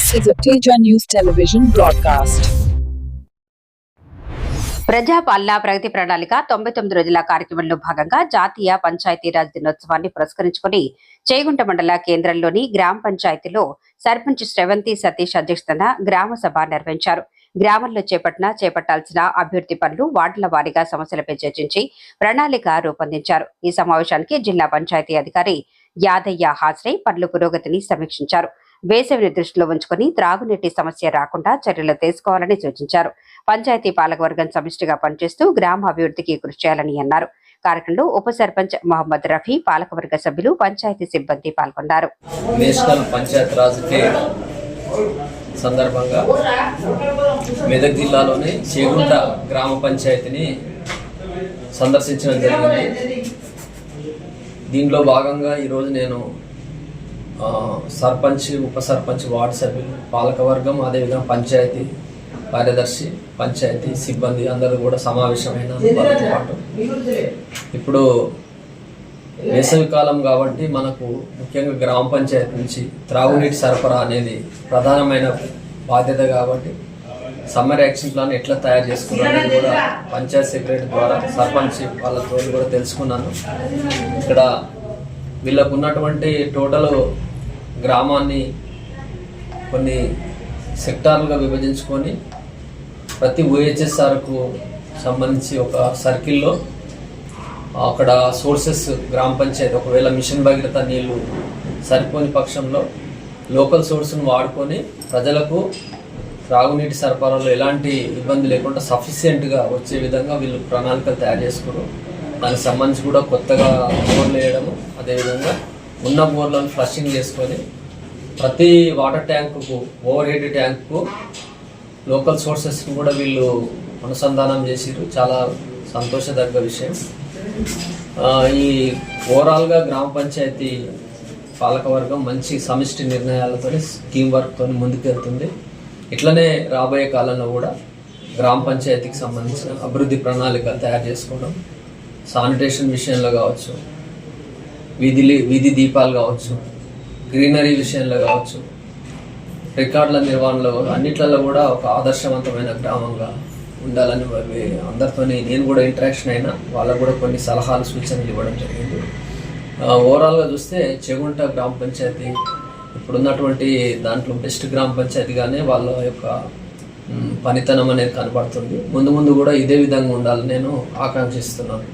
This is a Teja News Television broadcast. ప్రజాపాలన ప్రగతి ప్రణాళిక 99 రోజుల కార్యక్రమంలో భాగంగా జాతీయ పంచాయతీరాజ్ దినోత్సవాన్ని పురస్కరించుకుని చేగుంట మండల కేంద్రంలోని గ్రామ పంచాయతీలో సర్పంచ్ శ్రవంతి సతీష్ అధ్యక్షతన గ్రామ సభ నిర్వహించారు. గ్రామంలో చేపట్టాల్సిన అభివృద్ధి పనులు, వార్డుల వారీగా సమస్యలపై చర్చించి ప్రణాళిక రూపొందించారు. ఈ సమావేశానికి జిల్లా పంచాయతీ అధికారి యాదయ్య హాజరై పనుల పురోగతిని సమీక్షించారు. వేసవిని దృష్టిలో ఉంచుకుని త్రాగునీటి సమస్య రాకుండా చర్యలు తీసుకోవాలని సూచించారు. పంచాయతీ పాలకవర్గం సమిష్టిగా పనిచేస్తూ గ్రామ అభివృద్ధికి కృషి చేయాలని అన్నారు. కార్యక్రమంలో ఉప సర్పంచ్ మహమ్మద్ రఫీ, పాలకవర్గ సభ్యులు, పంచాయతీ సిబ్బంది పాల్గొన్నారు. నేషనల్ పంచాయత్ రాజ్ డే సందర్భంగా మెదక్ జిల్లాలోని చేగుంట గ్రామ పంచాయతీని సందర్శించడం జరిగింది. దీనిలో భాగంగా ఈరోజు నేను సర్పంచ్, ఉప సర్పంచ్, వార్డు సభ్యులు, పాలకవర్గం, అదేవిధంగా పంచాయతీ కార్యదర్శి, పంచాయతీ సిబ్బంది అందరూ కూడా సమావేశమైన వాళ్ళతో పాటు ఇప్పుడు వేసవి కాలం కాబట్టి మనకు ముఖ్యంగా గ్రామ పంచాయతీ నుంచి త్రాగునీటి సరఫరా అనేది ప్రధానమైన బాధ్యత కాబట్టి సమ్మర్ యాక్షన్ ప్లాన్ ఎట్లా తయారు చేసుకున్నారని కూడా పంచాయతీ సెక్రటరీ ద్వారా సర్పంచ్ వాళ్ళతో కూడా తెలుసుకున్నాను. ఇక్కడ వీళ్ళకు ఉన్నటువంటి టోటల్ గ్రామాన్ని కొన్ని సెక్టార్లుగా విభజించుకొని ప్రతి ఓహెచ్ఎస్ఆర్కు సంబంధించి ఒక సర్కిల్లో అక్కడ సోర్సెస్ గ్రామ పంచాయతీ ఒకవేళ మిషన్ భగీరథ నీళ్లు సరిపోని పక్షంలో లోకల్ సోర్స్ను వాడుకొని ప్రజలకు త్రాగునీటి సరఫరాలో ఎలాంటి ఇబ్బంది లేకుండా సఫిషియెంట్గా వచ్చే విధంగా వీళ్ళు ప్రణాళికలు తయారు చేసుకున్నారు. దానికి సంబంధించి కూడా కొత్తగా బోర్లు వేయడము, అదేవిధంగా ఉన్న బోర్లను ఫ్లషింగ్ చేసుకొని ప్రతి వాటర్ ట్యాంకుకు, ఓవర్ హెడ్ ట్యాంకుకు లోకల్ సోర్సెస్ని కూడా వీళ్ళు అనుసంధానం చేసిరు. చాలా సంతోషదగ్గ విషయం. ఈ ఓవరాల్గా గ్రామ పంచాయతీ పాలకవర్గం మంచి సమిష్టి నిర్ణయాలతో, స్కీమ్ వర్క్తో ముందుకెళ్తుంది. ఇట్లనే రాబోయే కాలంలో కూడా గ్రామ పంచాయతీకి సంబంధించిన అభివృద్ధి ప్రణాళిక తయారు చేసుకోవడం, శానిటేషన్ విషయంలో కావచ్చు, వీధి దీపాలు కావచ్చు, గ్రీనరీ విషయంలో కావచ్చు, రికార్డుల నిర్వహణలో అన్నిట్లలో కూడా ఒక ఆదర్శవంతమైన గ్రామంగా ఉండాలని అందరితో నేను కూడా ఇంటరాక్షన్ అయినా వాళ్ళకు కూడా కొన్ని సలహాలు, సూచనలు ఇవ్వడం జరిగింది. ఓవరాల్గా చూస్తే చేగుంట గ్రామ పంచాయతీ ఇప్పుడున్నటువంటి దాంట్లో బెస్ట్ గ్రామ పంచాయతీగానే వాళ్ళ యొక్క పనితనం అనేది కనబడుతుంది. ముందు ముందు కూడా ఇదే విధంగా ఉండాలని నేను ఆకాంక్షిస్తున్నాను.